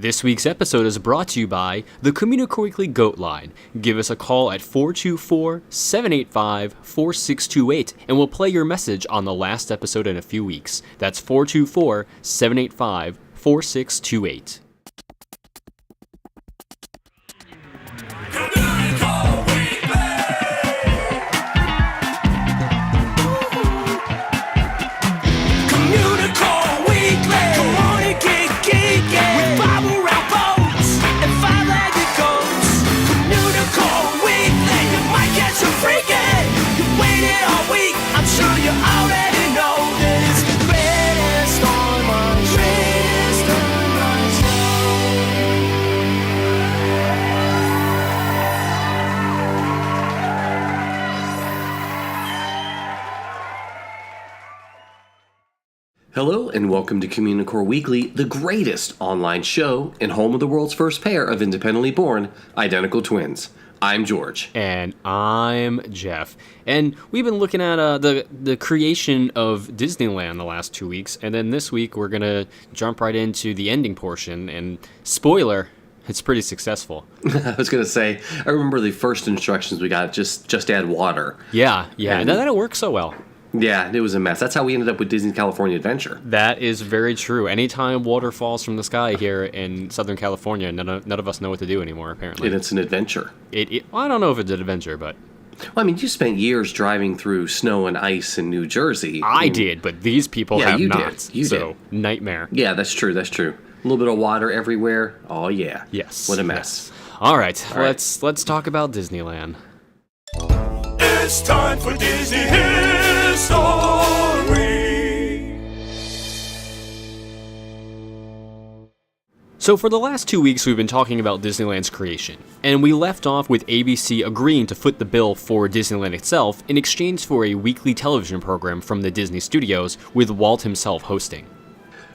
This week's episode is brought to you by the Communicore Weekly Hotline. Give us a call at 424-785-4628 and we'll play your message on the last episode in a few weeks. That's 424-785-4628. Hello and welcome to Communicore Weekly, the greatest online show and home of the world's first pair of independently born identical twins. I'm George. And I'm Jeff. And we've been looking at the creation of Disneyland the last 2 weeks, and then this week we're going to jump right into the ending portion, and spoiler, it's pretty successful. I was going to say, I remember the first instructions we got, just add water. Yeah, and that didn't work so well. Yeah, it was a mess. That's how we ended up with Disney's California Adventure. That is very true. Anytime water falls from the sky here in Southern California, none of us know what to do anymore, apparently. And it's an adventure. Well, I don't know if it's an adventure, but... Well, I mean, you spent years driving through snow and ice in New Jersey. I did, but these people have not. You did. Nightmare. Yeah, that's true. A little bit of water everywhere. Oh, yeah. Yes. What a mess. Yes. All right, let's talk about Disneyland. It's time for Disney History. So for the last 2 weeks, we've been talking about Disneyland's creation, and we left off with ABC agreeing to foot the bill for Disneyland itself in exchange for a weekly television program from the Disney Studios, with Walt himself hosting.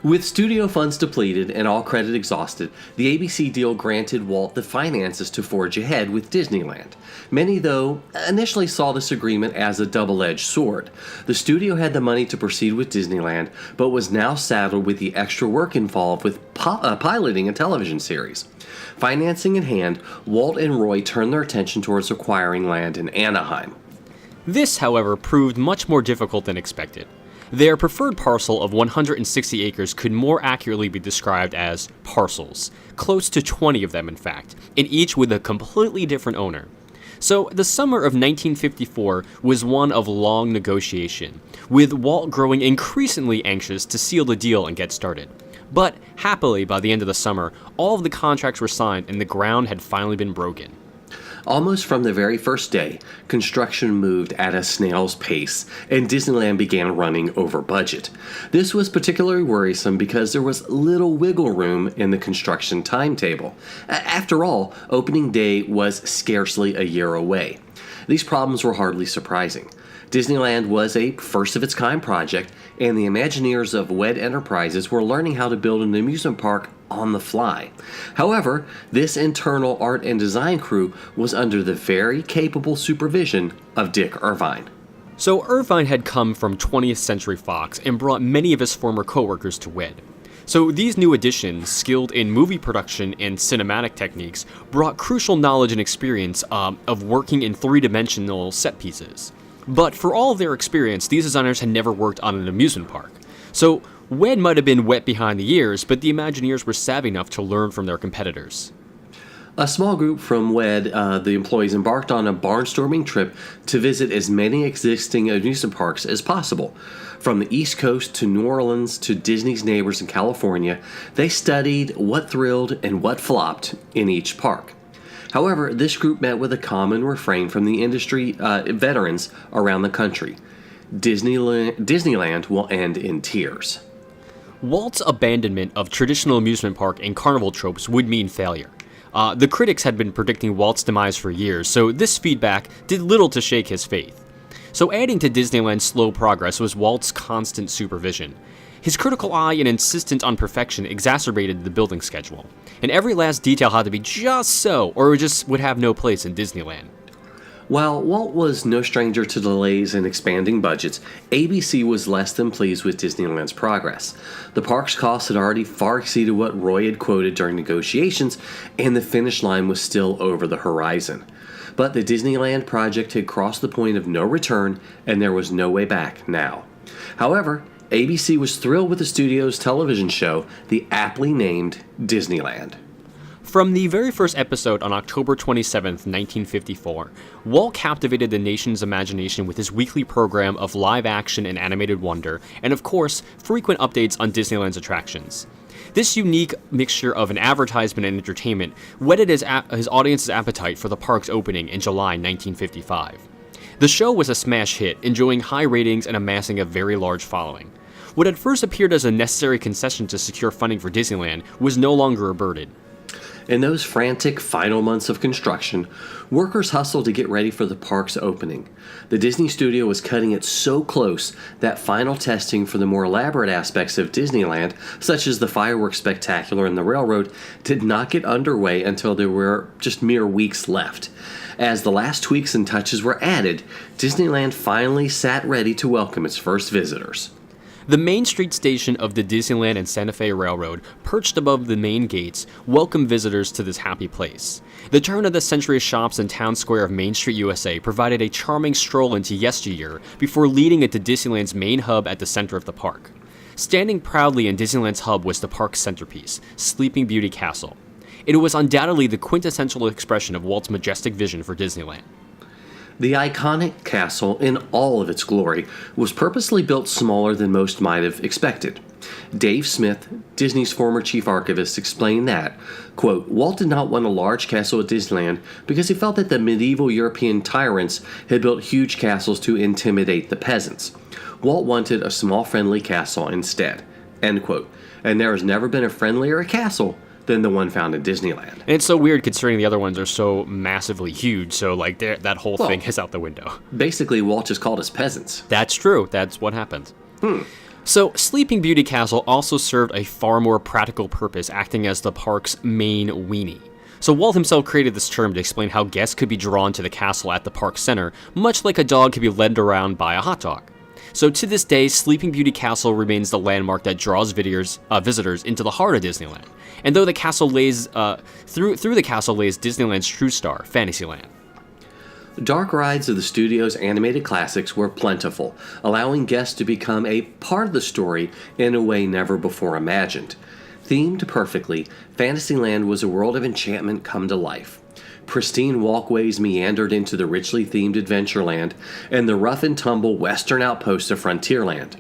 With studio funds depleted and all credit exhausted, the ABC deal granted Walt the finances to forge ahead with Disneyland. Many, though, initially saw this agreement as a double-edged sword. The studio had the money to proceed with Disneyland, but was now saddled with the extra work involved with piloting a television series. Financing in hand, Walt and Roy turned their attention towards acquiring land in Anaheim. This, however, proved much more difficult than expected. Their preferred parcel of 160 acres could more accurately be described as parcels, close to 20 of them in fact, and each with a completely different owner. So the summer of 1954 was one of long negotiation, with Walt growing increasingly anxious to seal the deal and get started. But happily, by the end of the summer, all of the contracts were signed and the ground had finally been broken. Almost from the very first day, construction moved at a snail's pace, and Disneyland began running over budget. This was particularly worrisome because there was little wiggle room in the construction timetable. After all, opening day was scarcely a year away. These problems were hardly surprising. Disneyland was a first-of-its-kind project, and the Imagineers of WED Enterprises were learning how to build an amusement park on the fly. However, this internal art and design crew was under the very capable supervision of Dick Irvine. So Irvine had come from 20th Century Fox and brought many of his former co-workers to WED. So these new additions, skilled in movie production and cinematic techniques, brought crucial knowledge and experience of working in three-dimensional set pieces. But for all of their experience, these designers had never worked on an amusement park. So WED might have been wet behind the ears, but the Imagineers were savvy enough to learn from their competitors. A small group from WED, the employees, embarked on a barnstorming trip to visit as many existing amusement parks as possible. From the East Coast to New Orleans to Disney's neighbors in California, they studied what thrilled and what flopped in each park. However, this group met with a common refrain from the industry veterans around the country. Disneyland will end in tears. Walt's abandonment of traditional amusement park and carnival tropes would mean failure. The critics had been predicting Walt's demise for years, so this feedback did little to shake his faith. So adding to Disneyland's slow progress was Walt's constant supervision. His critical eye and insistence on perfection exacerbated the building schedule, and every last detail had to be just so, or it just would have no place in Disneyland. While Walt was no stranger to delays and expanding budgets, ABC was less than pleased with Disneyland's progress. The park's costs had already far exceeded what Roy had quoted during negotiations, and the finish line was still over the horizon. But the Disneyland project had crossed the point of no return, and there was no way back now. However, ABC was thrilled with the studio's television show, the aptly named Disneyland. From the very first episode on October 27, 1954, Walt captivated the nation's imagination with his weekly program of live action and animated wonder, and of course, frequent updates on Disneyland's attractions. This unique mixture of an advertisement and entertainment whetted his audience's appetite for the park's opening in July 1955. The show was a smash hit, enjoying high ratings and amassing a very large following. What had first appeared as a necessary concession to secure funding for Disneyland was no longer a burden. In those frantic final months of construction, workers hustled to get ready for the park's opening. The Disney studio was cutting it so close that final testing for the more elaborate aspects of Disneyland, such as the fireworks spectacular and the railroad, did not get underway until there were just mere weeks left. As the last tweaks and touches were added, Disneyland finally sat ready to welcome its first visitors. The Main Street station of the Disneyland and Santa Fe Railroad, perched above the main gates, welcomed visitors to this happy place. The turn-of-the-century shops in Town Square of Main Street, USA provided a charming stroll into yesteryear before leading it to Disneyland's main hub at the center of the park. Standing proudly in Disneyland's hub was the park's centerpiece, Sleeping Beauty Castle. It was undoubtedly the quintessential expression of Walt's majestic vision for Disneyland. The iconic castle, in all of its glory, was purposely built smaller than most might have expected. Dave Smith, Disney's former chief archivist, explained that, quote, Walt did not want a large castle at Disneyland because he felt that the medieval European tyrants had built huge castles to intimidate the peasants. Walt wanted a small, friendly castle instead, end quote. And there has never been a friendlier castle than the one found in Disneyland. And it's so weird considering the other ones are so massively huge, so like that whole thing is out the window. Basically, Walt just called us peasants. That's true. That's what happened. So, Sleeping Beauty Castle also served a far more practical purpose, acting as the park's main weenie. So Walt himself created this term to explain how guests could be drawn to the castle at the park center, much like a dog could be led around by a hot dog. So to this day, Sleeping Beauty Castle remains the landmark that draws visitors into the heart of Disneyland. And though the castle lays through the castle lays Disneyland's true star, Fantasyland. Dark rides of the studio's animated classics were plentiful, allowing guests to become a part of the story in a way never before imagined. Themed perfectly, Fantasyland was a world of enchantment come to life. Pristine walkways meandered into the richly themed Adventureland and the rough-and-tumble western outposts of Frontierland.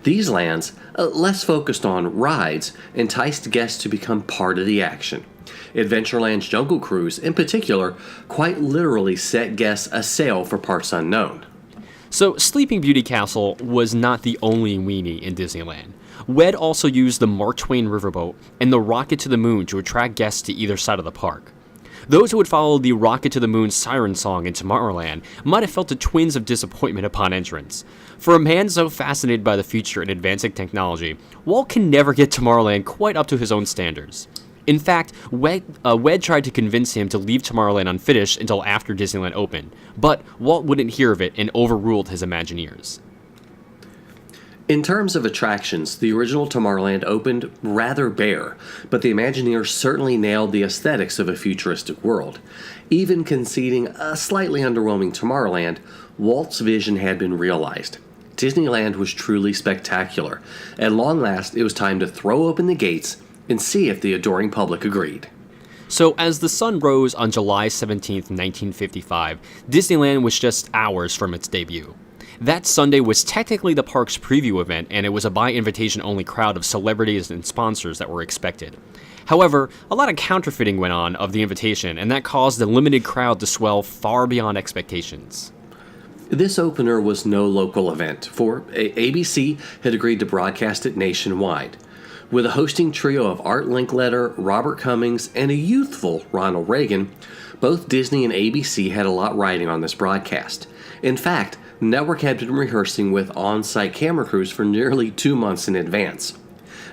These lands, less focused on rides, enticed guests to become part of the action. Adventureland's Jungle Cruise, in particular, quite literally set guests a sail for parts unknown. So, Sleeping Beauty Castle was not the only weenie in Disneyland. WED also used the Mark Twain riverboat and the Rocket to the Moon to attract guests to either side of the park. Those who would follow the Rocket to the Moon siren song in Tomorrowland might have felt the twinge of disappointment upon entrance. For a man so fascinated by the future and advancing technology, Walt can never get Tomorrowland quite up to his own standards. In fact, WED tried to convince him to leave Tomorrowland unfinished until after Disneyland opened, but Walt wouldn't hear of it and overruled his Imagineers. In terms of attractions, the original Tomorrowland opened rather bare, but the Imagineers certainly nailed the aesthetics of a futuristic world. Even conceding a slightly underwhelming Tomorrowland, Walt's vision had been realized. Disneyland was truly spectacular. At long last, it was time to throw open the gates and see if the adoring public agreed. So, as the sun rose on July 17, 1955, Disneyland was just hours from its debut. That Sunday was technically the park's preview event, and it was a by-invitation-only crowd of celebrities and sponsors that were expected. However, a lot of counterfeiting went on of the invitation, and that caused the limited crowd to swell far beyond expectations. This opener was no local event, for ABC had agreed to broadcast it nationwide. With a hosting trio of Art Linkletter, Robert Cummings, and a youthful Ronald Reagan, both Disney and ABC had a lot riding on this broadcast. In fact, the network had been rehearsing with on-site camera crews for nearly 2 months in advance.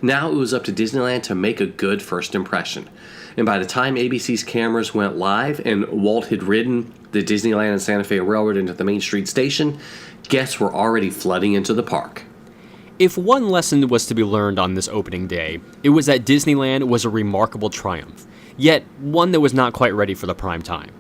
Now it was up to Disneyland to make a good first impression. And by the time ABC's cameras went live and Walt had ridden the Disneyland and Santa Fe Railroad into the Main Street station, guests were already flooding into the park. If one lesson was to be learned on this opening day, it was that Disneyland was a remarkable triumph, yet one that was not quite ready for the prime time.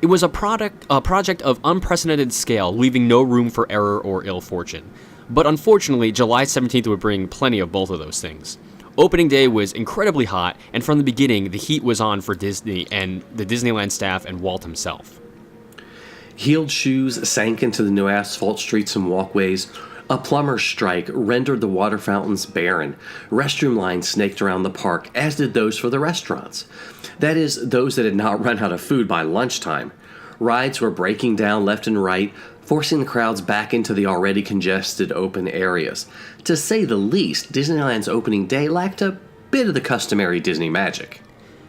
It was a project of unprecedented scale, leaving no room for error or ill fortune. But unfortunately, July 17th would bring plenty of both of those things. Opening day was incredibly hot, and from the beginning, the heat was on for Disney and the Disneyland staff and Walt himself. Heeled shoes sank into the new asphalt streets and walkways. A plumber's strike rendered the water fountains barren. Restroom lines snaked around the park, as did those for the restaurants. That is, those that had not run out of food by lunchtime. Rides were breaking down left and right, forcing the crowds back into the already congested open areas. To say the least, Disneyland's opening day lacked a bit of the customary Disney magic.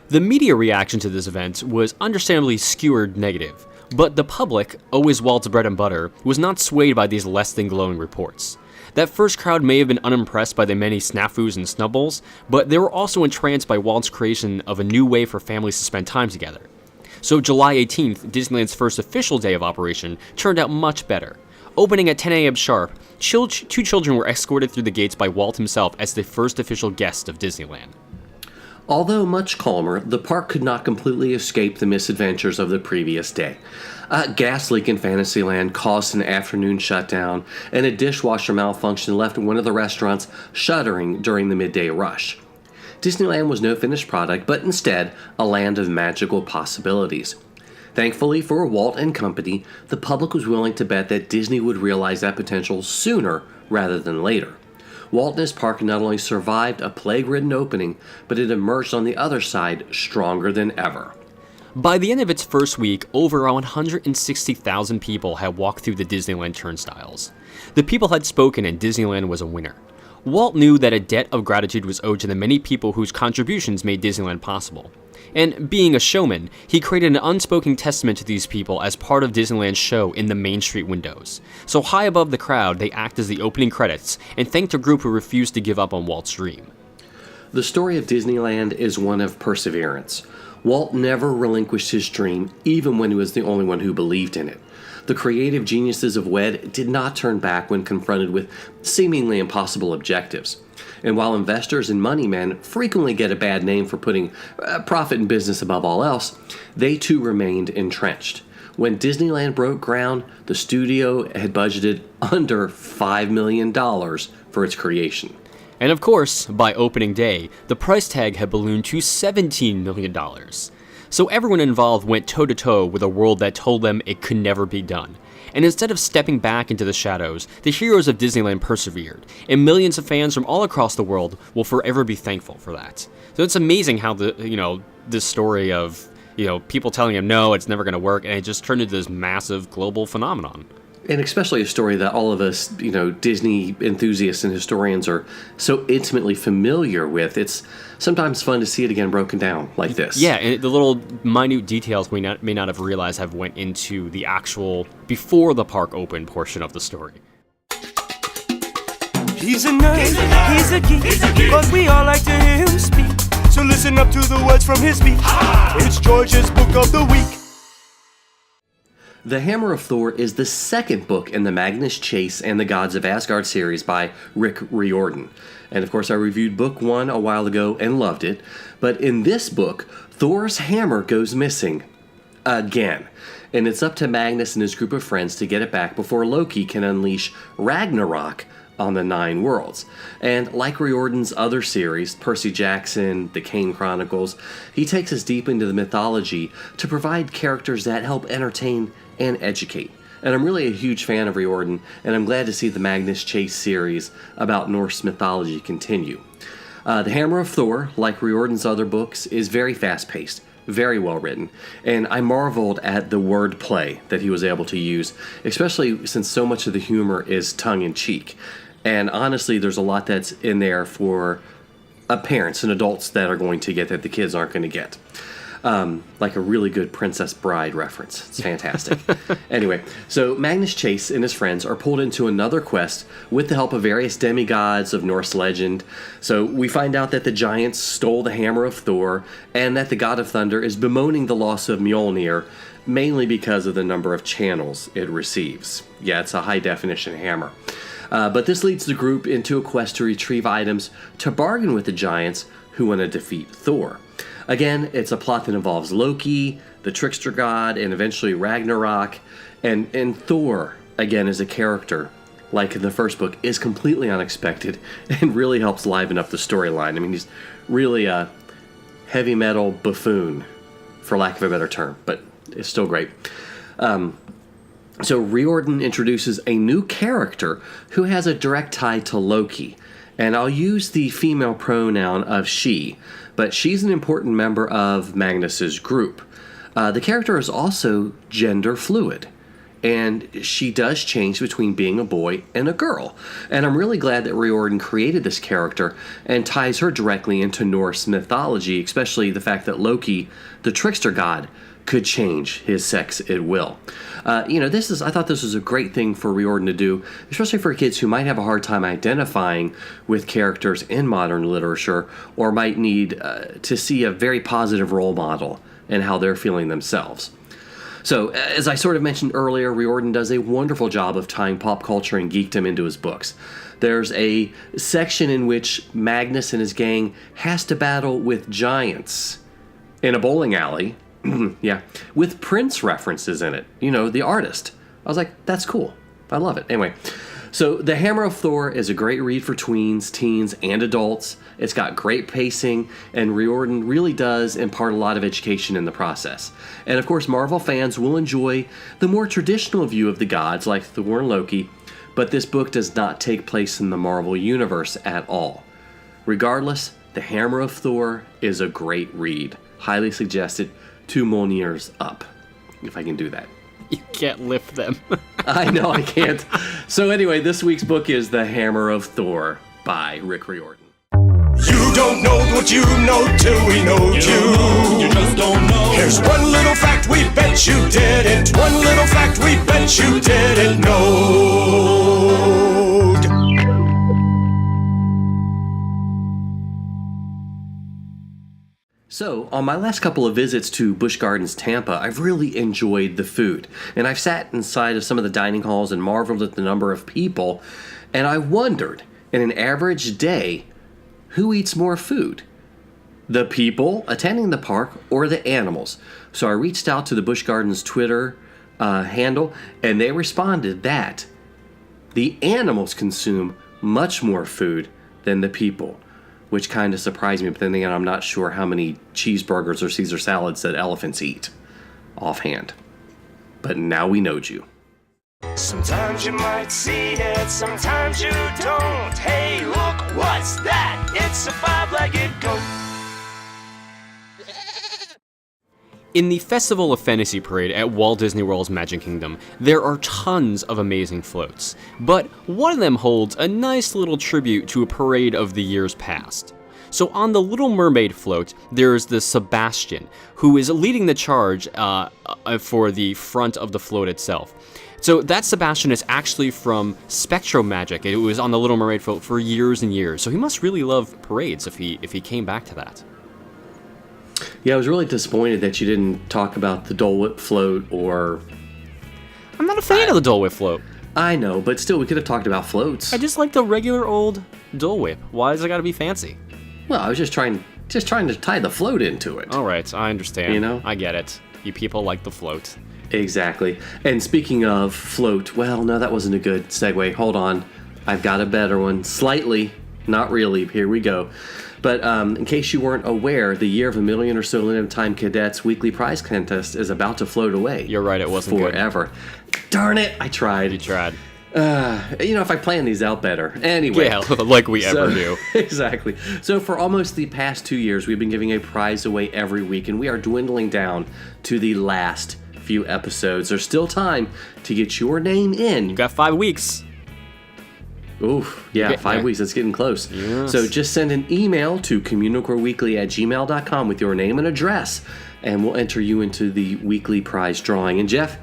The media reaction to this event was understandably skewered negative, but the public, always Walt's bread and butter, was not swayed by these less than glowing reports. That first crowd may have been unimpressed by the many snafus and snubbles, but they were also entranced by Walt's creation of a new way for families to spend time together. So July 18th, Disneyland's first official day of operation, turned out much better. Opening at 10 a.m. sharp, two children were escorted through the gates by Walt himself as the first official guest of Disneyland. Although much calmer, the park could not completely escape the misadventures of the previous day. A gas leak in Fantasyland caused an afternoon shutdown, and a dishwasher malfunction left one of the restaurants shuttering during the midday rush. Disneyland was no finished product, but instead a land of magical possibilities. Thankfully for Walt and company, the public was willing to bet that Disney would realize that potential sooner rather than later. Walt Disney Park not only survived a plague-ridden opening, but it emerged on the other side stronger than ever. By the end of its first week, over 160,000 people had walked through the Disneyland turnstiles. The people had spoken and Disneyland was a winner. Walt knew that a debt of gratitude was owed to the many people whose contributions made Disneyland possible. And being a showman, he created an unspoken testament to these people as part of Disneyland's show in the Main Street windows. So high above the crowd, they act as the opening credits and thanked a group who refused to give up on Walt's dream. The story of Disneyland is one of perseverance. Walt never relinquished his dream, even when he was the only one who believed in it. The creative geniuses of WED did not turn back when confronted with seemingly impossible objectives. And while investors and money men frequently get a bad name for putting profit and business above all else, they too remained entrenched. When Disneyland broke ground, the studio had budgeted under $5 million for its creation. And of course, by opening day, the price tag had ballooned to $17 million. So everyone involved went toe-to-toe with a world that told them it could never be done. And instead of stepping back into the shadows, the heroes of Disneyland persevered, and millions of fans from all across the world will forever be thankful for that. So it's amazing how this story of, people telling him no, it's never going to work, and it just turned into this massive global phenomenon. And especially a story that all of us, Disney enthusiasts and historians are so intimately familiar with. It's sometimes fun to see it again broken down like this. Yeah, and the little minute details we may not have realized have went into the actual before the park opened portion of the story. He's a nerd, he's a geek, but we all like to hear him speak. So listen up to the words from his speech. It's George's Book of the Week. The Hammer of Thor is the second book in the Magnus Chase and the Gods of Asgard series by Rick Riordan. And of course I reviewed book 1 a while ago and loved it, but in this book, Thor's hammer goes missing. Again. And it's up to Magnus and his group of friends to get it back before Loki can unleash Ragnarok on the 9 worlds. And like Riordan's other series, Percy Jackson, The Kane Chronicles, he takes us deep into the mythology to provide characters that help entertain and educate. And I'm really a huge fan of Riordan, and I'm glad to see the Magnus Chase series about Norse mythology continue. The Hammer of Thor, like Riordan's other books, is very fast-paced, very well written, and I marveled at the wordplay that he was able to use, especially since so much of the humor is tongue-in-cheek. And honestly, there's a lot that's in there for parents and adults that are going to get that the kids aren't going to get. Like a really good Princess Bride reference. It's fantastic. Anyway, so Magnus Chase and his friends are pulled into another quest with the help of various demigods of Norse legend. So we find out that the giants stole the hammer of Thor, and that the god of thunder is bemoaning the loss of Mjolnir, mainly because of the number of channels it receives. Yeah, it's a high-definition hammer. But this leads the group into a quest to retrieve items to bargain with the giants who want to defeat Thor. Again, it's a plot that involves Loki, the trickster god, and eventually Ragnarok. And Thor, again, as a character, like in the first book, is completely unexpected and really helps liven up the storyline. I mean, he's really a heavy metal buffoon, for lack of a better term, but it's still great. So Riordan introduces a new character who has a direct tie to Loki. And I'll use the female pronoun of she, but she's an important member of Magnus's group. The character is also gender fluid, and she does change between being a boy and a girl. And I'm really glad that Riordan created this character and ties her directly into Norse mythology, especially the fact that Loki, the trickster god, could change his sex at will. I thought this was a great thing for Riordan to do, especially for kids who might have a hard time identifying with characters in modern literature, or might need to see a very positive role model in how they're feeling themselves. So, as I sort of mentioned earlier, Riordan does a wonderful job of tying pop culture and geekdom into his books. There's a section in which Magnus and his gang has to battle with giants in a bowling alley. Yeah, with Prince references in it. The artist. I was like, that's cool. I love it. Anyway, so The Hammer of Thor is a great read for tweens, teens, and adults. It's got great pacing, and Riordan really does impart a lot of education in the process. And of course, Marvel fans will enjoy the more traditional view of the gods, like Thor and Loki, but this book does not take place in the Marvel Universe at all. Regardless, The Hammer of Thor is a great read. Highly suggested. 2 Mjolnirs up, if I can do that. You can't lift them. I know I can't. So anyway, this week's book is The Hammer of Thor by Rick Riordan. You don't know what you know till we know you. You just don't know. Here's one little fact we bet you didn't. One little fact we bet you didn't know. So, on my last couple of visits to Busch Gardens, Tampa, I've really enjoyed the food. And I've sat inside of some of the dining halls and marveled at the number of people. And I wondered, in an average day, who eats more food? The people attending the park or the animals? So I reached out to the Busch Gardens Twitter handle, and they responded that the animals consume much more food than the people, which kind of surprised me. But then again, I'm not sure how many cheeseburgers or Caesar salads that elephants eat offhand. But now we know you. Sometimes you might see it, sometimes you don't. Hey, look, what's that? It's a 5-legged goat. In the Festival of Fantasy Parade at Walt Disney World's Magic Kingdom, there are tons of amazing floats, but one of them holds a nice little tribute to a parade of the years past. So on the Little Mermaid float, there's the Sebastian, who is leading the charge for the front of the float itself. So that Sebastian is actually from Spectro Magic. It was on the Little Mermaid float for years and years, so he must really love parades if he came back to that. Yeah, I was really disappointed that you didn't talk about the Dole Whip float or... I'm not a fan of the Dole Whip float. I know, but still, we could have talked about floats. I just like the regular old Dole Whip. Why does it gotta be fancy? Well, I was just trying to tie the float into it. All right, I understand. You know? I get it. You people like the float. Exactly. And speaking of float, well, no, that wasn't a good segue. Hold on. I've got a better one. Slightly. Not really. Here we go. But in case you weren't aware, the Year of a Million or So Limited Time Cadets weekly prize contest is about to float away. You're right, it wasn't forever. Darn it, I tried. You tried. If I plan these out better. Anyway. Yeah, like we ever do. Exactly. So for almost the past 2 years, we've been giving a prize away every week, and we are dwindling down to the last few episodes. There's still time to get your name in. You got 5 weeks. Oof, yeah, 5 weeks. It's getting close. Yes. So just send an email to communicoreweekly@gmail.com with your name and address, and we'll enter you into the weekly prize drawing. And Jeff,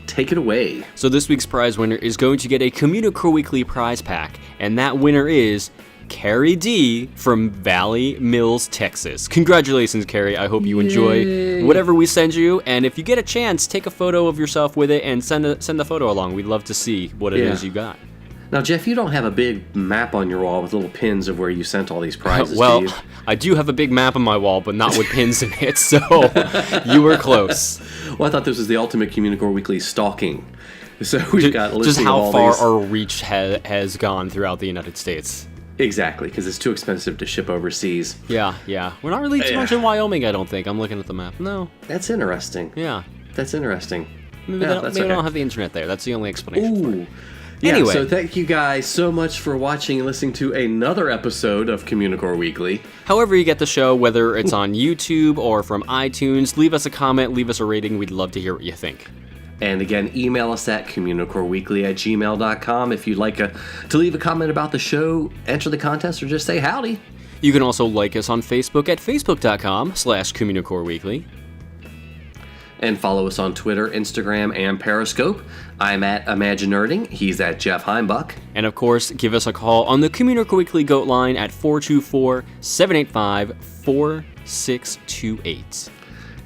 take it away. So this week's prize winner is going to get a Communicore Weekly prize pack, and that winner is Carrie D from Valley Mills, Texas. Congratulations, Carrie. I hope you enjoy whatever we send you, and if you get a chance, take a photo of yourself with it and send the photo along. We'd love to see what it is you got. Now, Jeff, you don't have a big map on your wall with little pins of where you sent all these prizes, Well, do you? I do have a big map on my wall, but not with pins in it, so you were close. Well, I thought this was the ultimate Communicore Weekly stalking. So we've got a listing Just how of all far these. our reach has gone throughout the United States. Exactly, because it's too expensive to ship overseas. Yeah. We're not really too much in Wyoming, I don't think. I'm looking at the map. No. That's interesting. Yeah. That's interesting. Maybe they don't have the internet there. That's the only explanation for it. Yeah, Anyway. so thank you guys so much for watching and listening to another episode of Communicore Weekly. However you get the show, whether it's on YouTube or from iTunes, leave us a comment, leave us a rating. We'd love to hear what you think. And again, email us at communicoreweekly@gmail.com if you'd like to leave a comment about the show, enter the contest, or just say howdy. You can also like us on Facebook at facebook.com/Communicore Weekly. And follow us on Twitter, Instagram, and Periscope. I'm at Imaginerding. He's at Jeff Heimbuck. And of course, give us a call on the Communicore Weekly Goat line at 424-785-4628.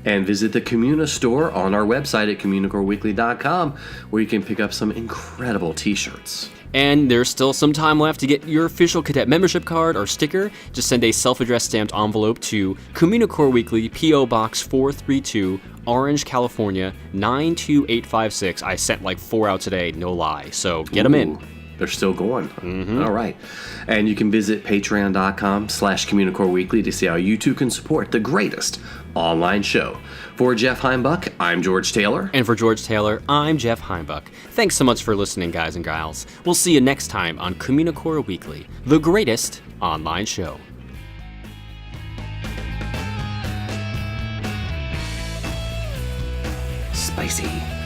And visit the Communa store on our website at communicoreweekly.com, where you can pick up some incredible t-shirts. And there's still some time left to get your official cadet membership card or sticker. Just send a self-addressed stamped envelope to Communicore Weekly, P.O. Box 432, Orange, California, 92856. I sent like 4 out today, no lie. So get them in. They're still going. All right. And you can visit patreon.com/Communicore Weekly to see how you too can support the greatest online show. For Jeff Heimbuck, I'm George Taylor. And for George Taylor, I'm Jeff Heimbuck. Thanks so much for listening, guys and gals. We'll see you next time on Communicore Weekly, the greatest online show. Spicy.